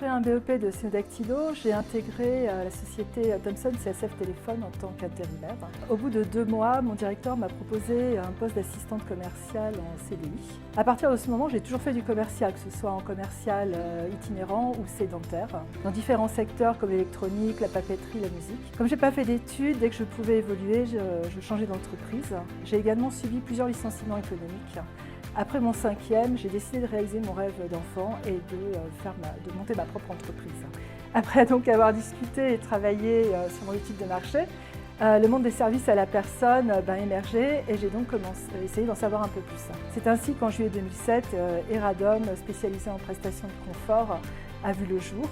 Après un BEP de Cynodactylo, j'ai intégré la société Thomson CSF Téléphone en tant qu'intérimaire. Au bout de 2 mois, mon directeur m'a proposé un poste d'assistante commerciale en CDI. À partir de ce moment, j'ai toujours fait du commercial, que ce soit en commercial itinérant ou sédentaire, dans différents secteurs comme l'électronique, la papeterie, la musique. Comme je n'ai pas fait d'études, dès que je pouvais évoluer, je changeais d'entreprise. J'ai également subi plusieurs licenciements économiques. Après mon 5e, j'ai décidé de réaliser mon rêve d'enfant et de monter ma propre entreprise. Après donc avoir discuté et travaillé sur mon étude de marché, le monde des services à la personne émergeait et j'ai donc essayé d'en savoir un peu plus. C'est ainsi qu'en juillet 2007, Eradom, spécialisé en prestations de confort, a vu le jour.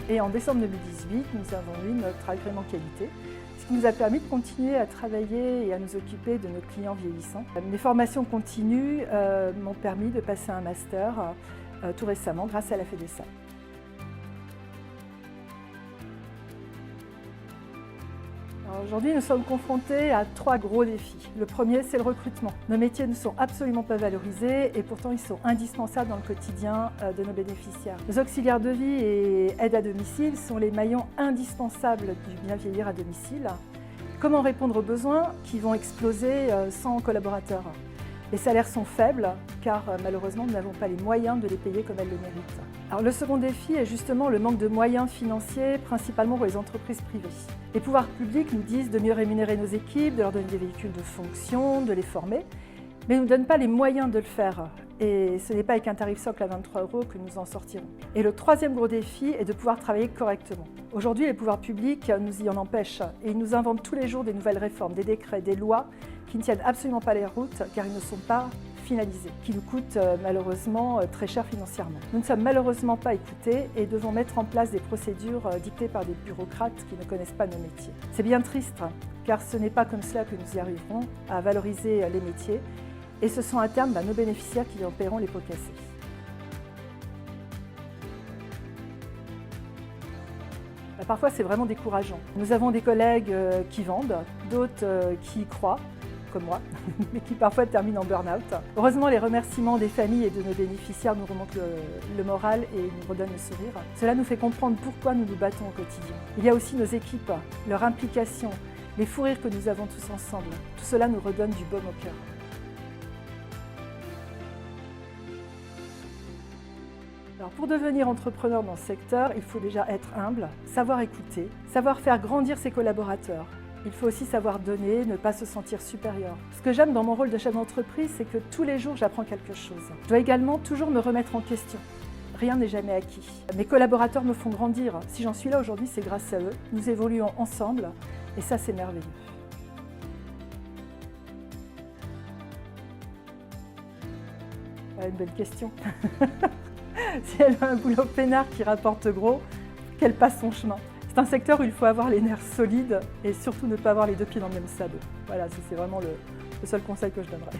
Et en décembre 2018, nous avons eu notre agrément qualité, ce qui nous a permis de continuer à travailler et à nous occuper de nos clients vieillissants. Mes formations continues m'ont permis de passer un master tout récemment grâce à la FEDESA. Aujourd'hui, nous sommes confrontés à 3 gros défis. Le premier, c'est le recrutement. Nos métiers ne sont absolument pas valorisés et pourtant ils sont indispensables dans le quotidien de nos bénéficiaires. Nos auxiliaires de vie et aides à domicile sont les maillons indispensables du bien vieillir à domicile. Comment répondre aux besoins qui vont exploser sans collaborateurs? Les salaires sont faibles car malheureusement nous n'avons pas les moyens de les payer comme elles le méritent. Alors, le second défi est justement le manque de moyens financiers, principalement pour les entreprises privées. Les pouvoirs publics nous disent de mieux rémunérer nos équipes, de leur donner des véhicules de fonction, de les former, mais ils ne nous donnent pas les moyens de le faire. Et ce n'est pas avec un tarif socle à 23 € que nous en sortirons. Et le troisième gros défi est de pouvoir travailler correctement. Aujourd'hui, les pouvoirs publics nous y en empêchent et ils nous inventent tous les jours des nouvelles réformes, des décrets, des lois qui ne tiennent absolument pas les routes car ils ne sont pas finalisés, qui nous coûtent malheureusement très cher financièrement. Nous ne sommes malheureusement pas écoutés et devons mettre en place des procédures dictées par des bureaucrates qui ne connaissent pas nos métiers. C'est bien triste car ce n'est pas comme cela que nous y arriverons à valoriser les métiers et ce sont à terme nos bénéficiaires qui en paieront les pots cassés. Parfois c'est vraiment décourageant. Nous avons des collègues qui vendent, d'autres qui y croient, comme moi, mais qui parfois terminent en burn-out. Heureusement, les remerciements des familles et de nos bénéficiaires nous remontent le moral et nous redonnent le sourire. Cela nous fait comprendre pourquoi nous nous battons au quotidien. Il y a aussi nos équipes, leur implication, les fous rires que nous avons tous ensemble. Tout cela nous redonne du baume au cœur. Alors pour devenir entrepreneur dans ce secteur, il faut déjà être humble, savoir écouter, savoir faire grandir ses collaborateurs. Il faut aussi savoir donner, ne pas se sentir supérieur. Ce que j'aime dans mon rôle de chef d'entreprise, c'est que tous les jours, j'apprends quelque chose. Je dois également toujours me remettre en question. Rien n'est jamais acquis. Mes collaborateurs me font grandir. Si j'en suis là aujourd'hui, c'est grâce à eux. Nous évoluons ensemble et ça, c'est merveilleux. Une belle question. Si elle a un boulot peinard qui rapporte gros, qu'elle passe son chemin. C'est un secteur où il faut avoir les nerfs solides et surtout ne pas avoir les 2 pieds dans le même sable. Voilà, c'est vraiment le seul conseil que je donnerais.